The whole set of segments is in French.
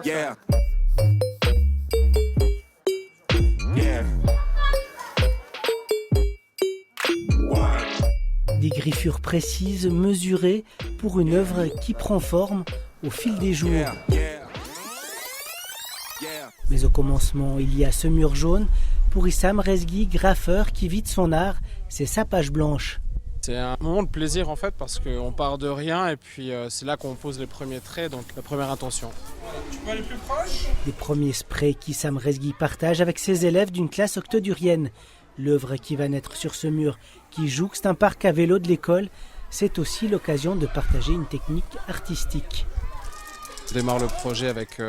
Yeah. Yeah. Des griffures précises, mesurées, pour une œuvre qui prend forme au fil des jours. Yeah. Yeah. Yeah. Mais au commencement, il y a ce mur jaune. Pour Issam Rezghi, graffeur qui vit de son art, c'est sa page blanche. C'est un moment de plaisir en fait parce qu'on part de rien et puis c'est là qu'on pose les premiers traits, donc la première intention. Tu peux aller plus proche? Des premiers sprays qu'Issam Rezghi partage avec ses élèves d'une classe octodurienne. L'œuvre qui va naître sur ce mur, qui jouxte un parc à vélo de l'école, c'est aussi l'occasion de partager une technique artistique. On démarre le projet avec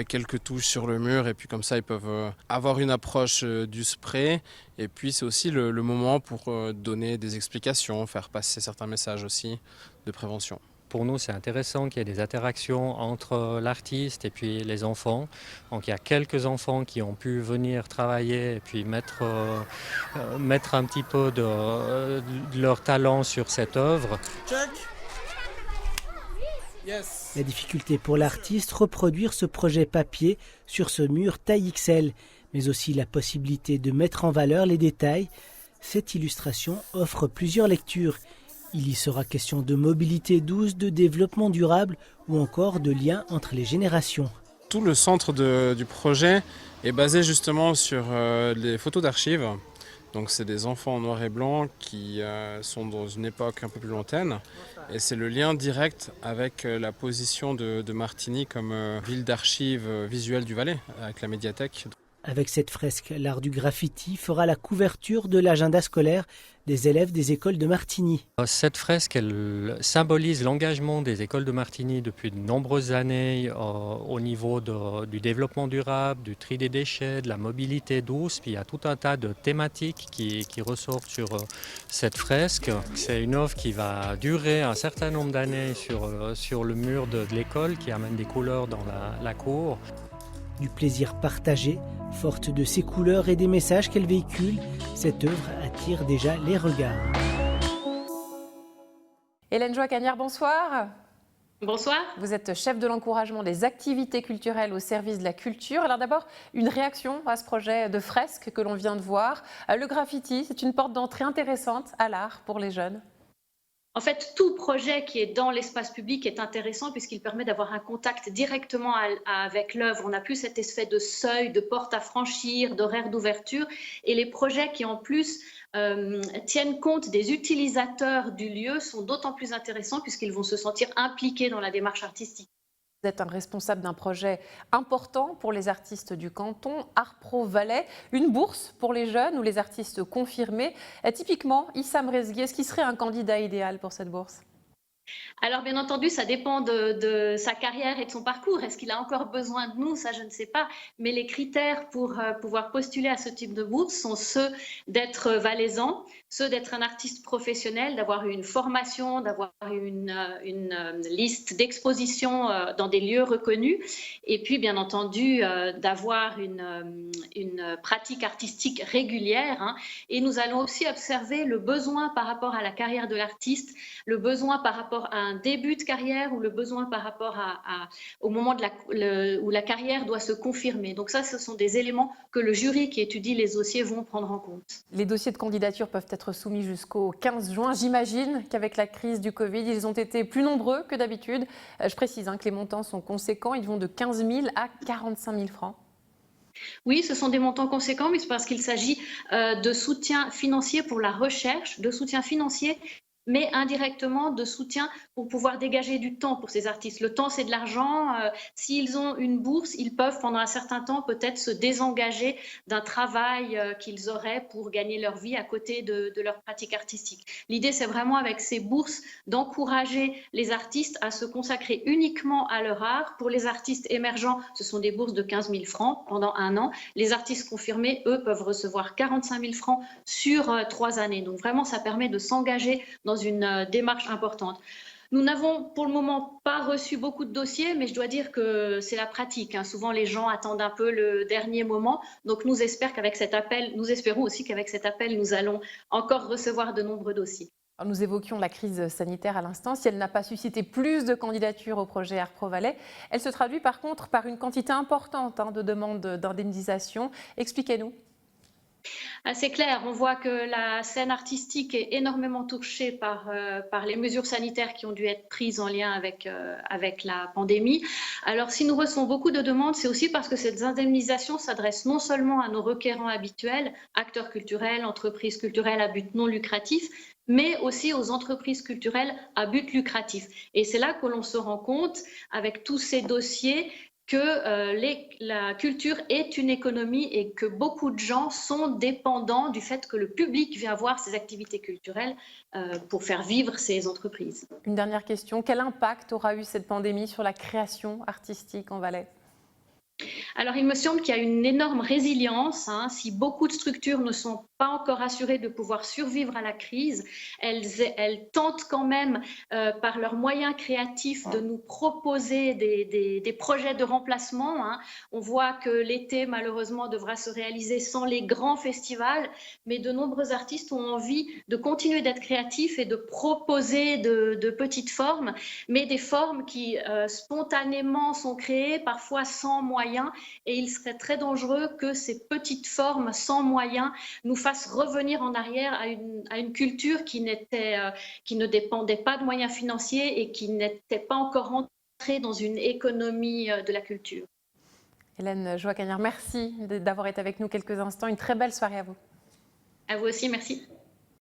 quelques touches sur le mur et puis comme ça ils peuvent avoir une approche du spray et puis c'est aussi le moment pour donner des explications, faire passer certains messages aussi de prévention. Pour nous, c'est intéressant qu'il y ait des interactions entre l'artiste et puis les enfants. Donc il y a quelques enfants qui ont pu venir travailler et puis mettre un petit peu de leur talent sur cette œuvre. Check. Yes. La difficulté pour l'artiste, reproduire ce projet papier sur ce mur taille XL, mais aussi la possibilité de mettre en valeur les détails. Cette illustration offre plusieurs lectures. Il y sera question de mobilité douce, de développement durable ou encore de lien entre les générations. Tout le centre du projet est basé justement sur les photos d'archives. Donc c'est des enfants en noir et blanc qui sont dans une époque un peu plus lointaine. Et c'est le lien direct avec la position de Martigny comme ville d'archives visuelles du Valais, avec la médiathèque. Avec cette fresque, l'art du graffiti fera la couverture de l'agenda scolaire des élèves des écoles de Martigny. Cette fresque, elle symbolise l'engagement des écoles de Martigny depuis de nombreuses années au niveau du développement durable, du tri des déchets, de la mobilité douce. Puis il y a tout un tas de thématiques qui ressortent sur cette fresque. C'est une œuvre qui va durer un certain nombre d'années sur le mur de l'école, qui amène des couleurs dans la cour. Du plaisir partagé, forte de ses couleurs et des messages qu'elle véhicule, cette œuvre attire déjà les regards. Hélène Joie-Cagnard, bonsoir. Bonsoir. Vous êtes chef de l'encouragement des activités culturelles au service de la culture. Alors d'abord, une réaction à ce projet de fresque que l'on vient de voir. Le graffiti, c'est une porte d'entrée intéressante à l'art pour les jeunes. En fait, tout projet qui est dans l'espace public est intéressant puisqu'il permet d'avoir un contact directement avec l'œuvre. On n'a plus cet effet de seuil, de porte à franchir, d'horaire d'ouverture. Et les projets qui, en plus, tiennent compte des utilisateurs du lieu sont d'autant plus intéressants puisqu'ils vont se sentir impliqués dans la démarche artistique. Vous êtes un responsable d'un projet important pour les artistes du canton, Art Pro Valais, une bourse pour les jeunes ou les artistes confirmés. Typiquement, Issam Rezghi, est-ce qu'il serait un candidat idéal pour cette bourse ? Alors bien entendu, ça dépend de sa carrière et de son parcours. Est-ce qu'il a encore besoin de nous? Ça, je ne sais pas. Mais les critères pour pouvoir postuler à ce type de bourse sont ceux d'être valaisan, ceux d'être un artiste professionnel, d'avoir eu une formation, d'avoir une liste d'expositions dans des lieux reconnus et puis bien entendu d'avoir une pratique artistique régulière. Hein. Et nous allons aussi observer le besoin par rapport à la carrière de l'artiste, le besoin par rapport à un début de carrière ou le besoin par rapport au moment où la carrière doit se confirmer. Donc ça, ce sont des éléments que le jury qui étudie les dossiers vont prendre en compte. Les dossiers de candidature peuvent être soumis jusqu'au 15 juin. J'imagine qu'avec la crise du Covid, ils ont été plus nombreux que d'habitude. Je précise que les montants sont conséquents. Ils vont de 15 000 à 45 000 francs. Oui, ce sont des montants conséquents, mais c'est parce qu'il s'agit de soutien financier pour la recherche, de soutien financier mais indirectement de soutien pour pouvoir dégager du temps pour ces artistes. Le temps, c'est de l'argent. S'ils ont une bourse, ils peuvent pendant un certain temps peut-être se désengager d'un travail qu'ils auraient pour gagner leur vie à côté de leur pratique artistique. L'idée, c'est vraiment avec ces bourses d'encourager les artistes à se consacrer uniquement à leur art. Pour les artistes émergents, ce sont des bourses de 15 000 francs pendant 1 an. Les artistes confirmés, eux, peuvent recevoir 45 000 francs sur 3 années. Donc vraiment, ça permet de s'engager dans une démarche importante. Nous n'avons pour le moment pas reçu beaucoup de dossiers, mais je dois dire que c'est la pratique. Hein. Souvent, les gens attendent un peu le dernier moment. Donc, nous espérons aussi qu'avec cet appel, nous allons encore recevoir de nombreux dossiers. Alors, nous évoquions la crise sanitaire à l'instant. Si elle n'a pas suscité plus de candidatures au projet Arpro Valais, elle se traduit par contre par une quantité importante de demandes d'indemnisation. Expliquez-nous. C'est clair, on voit que la scène artistique est énormément touchée par les mesures sanitaires qui ont dû être prises en lien avec la pandémie. Alors si nous recevons beaucoup de demandes, c'est aussi parce que ces indemnisations s'adressent non seulement à nos requérants habituels, acteurs culturels, entreprises culturelles à but non lucratif, mais aussi aux entreprises culturelles à but lucratif. Et c'est là que l'on se rend compte, avec tous ces dossiers, que la culture est une économie et que beaucoup de gens sont dépendants du fait que le public vient voir ces activités culturelles pour faire vivre ces entreprises. Une dernière question, quel impact aura eu cette pandémie sur la création artistique en Valais ? Alors, il me semble qu'il y a une énorme résilience. Si beaucoup de structures ne sont pas encore assurées de pouvoir survivre à la crise, elles tentent quand même, par leurs moyens créatifs, de nous proposer des projets de remplacement. On voit que l'été, malheureusement, devra se réaliser sans les grands festivals, mais de nombreux artistes ont envie de continuer d'être créatifs et de proposer de petites formes, mais des formes qui spontanément sont créées, parfois sans moyens. Et il serait très dangereux que ces petites formes sans moyens nous fassent revenir en arrière à une culture qui ne dépendait pas de moyens financiers et qui n'était pas encore entrée dans une économie de la culture. Hélène Joaquin, merci d'avoir été avec nous quelques instants. Une très belle soirée à vous. À vous aussi, merci.